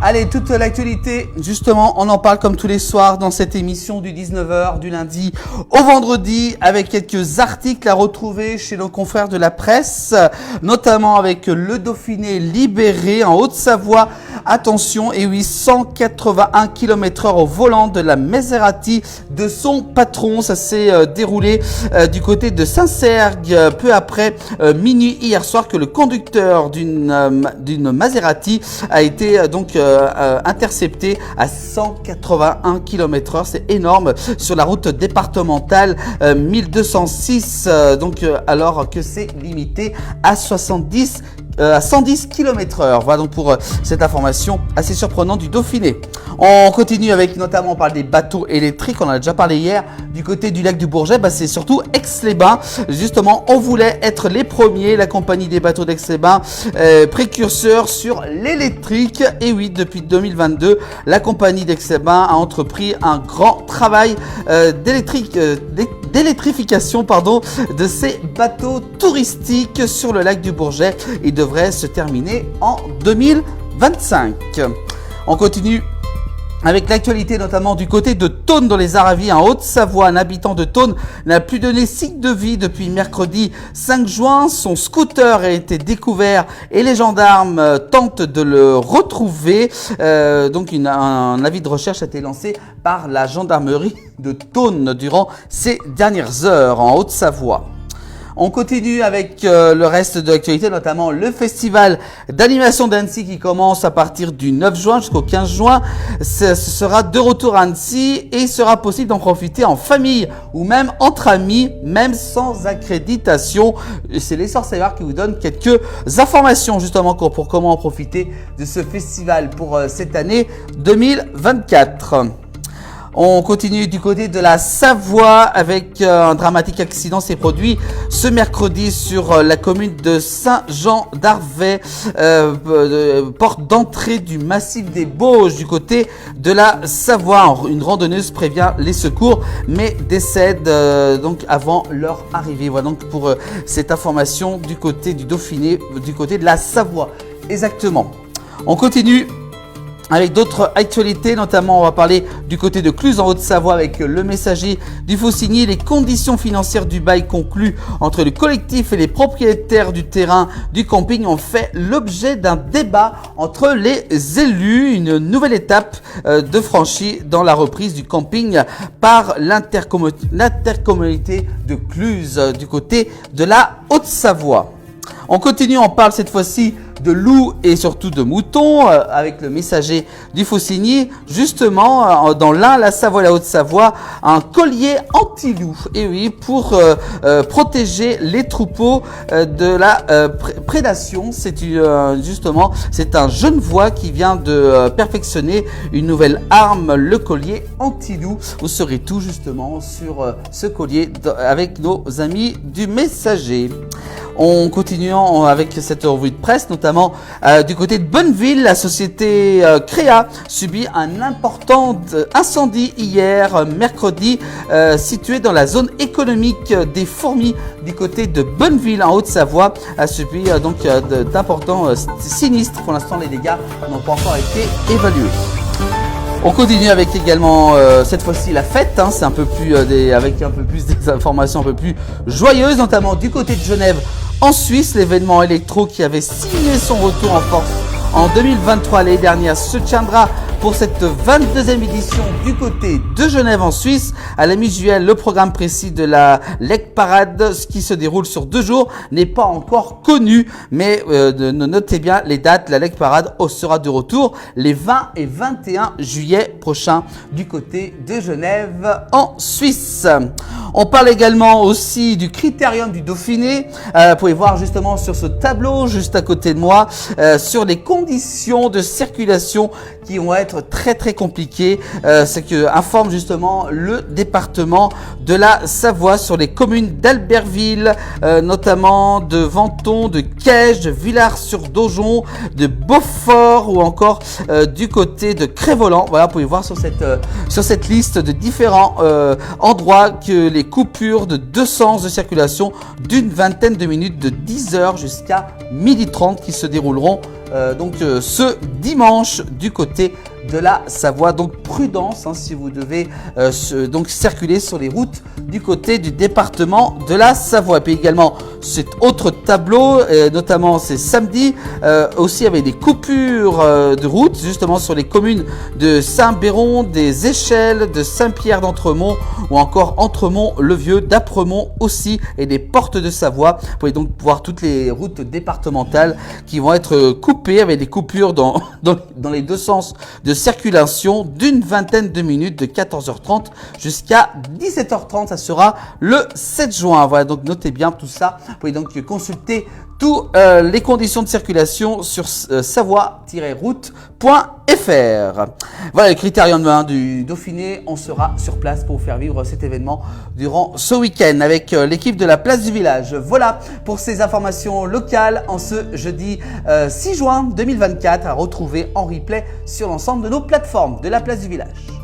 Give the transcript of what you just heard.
Allez, toute l'actualité, justement, on en parle comme tous les soirs dans cette émission du 19h, du lundi au vendredi, avec quelques articles à retrouver chez nos confrères de la presse, notamment avec le Dauphiné libéré en Haute-Savoie. Attention, et oui, 181 km/h au volant de la Maserati de son patron. Ça s'est déroulé du côté de Saint-Sergue peu après minuit hier soir que le conducteur d'une Maserati a été donc intercepté à 181 km/h. C'est énorme sur la route départementale 1206 alors que c'est limité à 110 km/h. Voilà donc pour cette information assez surprenante du Dauphiné. On continue avec, notamment, on parle des bateaux électriques, on en a déjà parlé hier, du côté du lac du Bourget, c'est surtout Aix-les-Bains. Justement, on voulait être les premiers, la compagnie des bateaux d'Aix-les-Bains, précurseur sur l'électrique. Et oui, depuis 2022, la compagnie d'Aix-les-Bains a entrepris un grand travail d'électrification de ces bateaux touristiques sur le lac du Bourget. Il devrait se terminer en 2025. On continue avec l'actualité, notamment du côté de Thônes dans les Aravis en Haute-Savoie. Un habitant de Thônes n'a plus donné signe de vie depuis mercredi 5 juin. Son scooter a été découvert et les gendarmes tentent de le retrouver. Un avis de recherche a été lancé par la gendarmerie de Thônes durant ces dernières heures en Haute-Savoie. On continue avec le reste de l'actualité, notamment le festival d'animation d'Annecy qui commence à partir du 9 juin jusqu'au 15 juin. Ce sera de retour à Annecy et il sera possible d'en profiter en famille ou même entre amis, même sans accréditation. C'est l'Essor Savoir qui vous donne quelques informations justement pour comment en profiter de ce festival pour cette année 2024. On continue du côté de la Savoie avec un dramatique accident s'est produit ce mercredi sur la commune de Saint-Jean-d'Arvey, porte d'entrée du massif des Bauges du côté de la Savoie. Une randonneuse prévient les secours mais décède donc avant leur arrivée. Voilà donc pour cette information du côté du Dauphiné, du côté de la Savoie. Exactement. On continue avec d'autres actualités, notamment on va parler du côté de Cluses en Haute-Savoie avec le Messager du Faucigny. Les conditions financières du bail conclu entre le collectif et les propriétaires du terrain du camping ont fait l'objet d'un débat entre les élus. Une nouvelle étape de franchie dans la reprise du camping par l'intercommunalité de Cluses du côté de la Haute-Savoie. On continue, on parle cette fois-ci de loups et surtout de moutons avec le Messager du Faucigny. Justement, dans l'Ain, la Savoie et la Haute-Savoie, un collier anti-loup. Et oui, pour protéger les troupeaux de la prédation. C'est un Genevois qui vient de perfectionner une nouvelle arme, le collier anti-loup. Vous saurez tout justement sur ce collier avec nos amis du Messager. On continue avec cette revue de presse, notamment du côté de Bonneville, la société Créa subit un important incendie hier, mercredi, situé dans la zone économique des Fourmis du côté de Bonneville en Haute-Savoie, a subi d'importants sinistres. Pour l'instant, les dégâts n'ont pas encore été évalués. On continue avec également cette fois-ci la fête, c'est un peu plus avec un peu plus des informations un peu plus joyeuses, notamment du côté de Genève en Suisse. L'événement électro qui avait signé son retour en force en 2023 l'année dernière se tiendra pour cette 22e édition du côté de Genève en Suisse. À la mi-juillet, le programme précis de la Lake Parade, ce qui se déroule sur 2 jours, n'est pas encore connu. Mais notez bien les dates. La Lake Parade sera de retour les 20 et 21 juillet prochains du côté de Genève en Suisse. On parle également aussi du critérium du Dauphiné. Vous pouvez voir justement sur ce tableau juste à côté de moi sur les conditions de circulation qui vont être très compliquées. C'est que informe justement le département de la Savoie sur les communes d'Albertville, notamment de Venton, de Caige, de Villars-sur-Dojon, de Beaufort ou encore du côté de Crévolan. Voilà, vous pouvez voir sur cette liste de différents endroits que les coupures de 2 sens de circulation d'une vingtaine de minutes de 10h jusqu'à 12h30 qui se dérouleront ce dimanche du côté de la Savoie. Donc prudence si vous devez donc circuler sur les routes du côté du département de la Savoie. Et puis également cet autre tableau, notamment c'est samedi, aussi avec des coupures de route justement sur les communes de Saint-Béron, des Échelles, de Saint-Pierre d'Entremont ou encore Entremont-le-Vieux, d'Apremont aussi et des Portes de Savoie. Vous pouvez donc voir toutes les routes départementales qui vont être coupées avec des coupures dans les deux sens de circulation d'une vingtaine de minutes de 14h30 jusqu'à 17h30. Ça sera le 7 juin. Voilà, donc notez bien tout ça. Vous pouvez donc consulter toutes les conditions de circulation sur savoie-route.fr. Voilà le critérium du Dauphiné. On sera sur place pour vous faire vivre cet événement durant ce week-end avec l'équipe de la Place du Village. Voilà pour ces informations locales en ce jeudi 6 juin 2024 à retrouver en replay sur l'ensemble de nos plateformes de la Place du Village.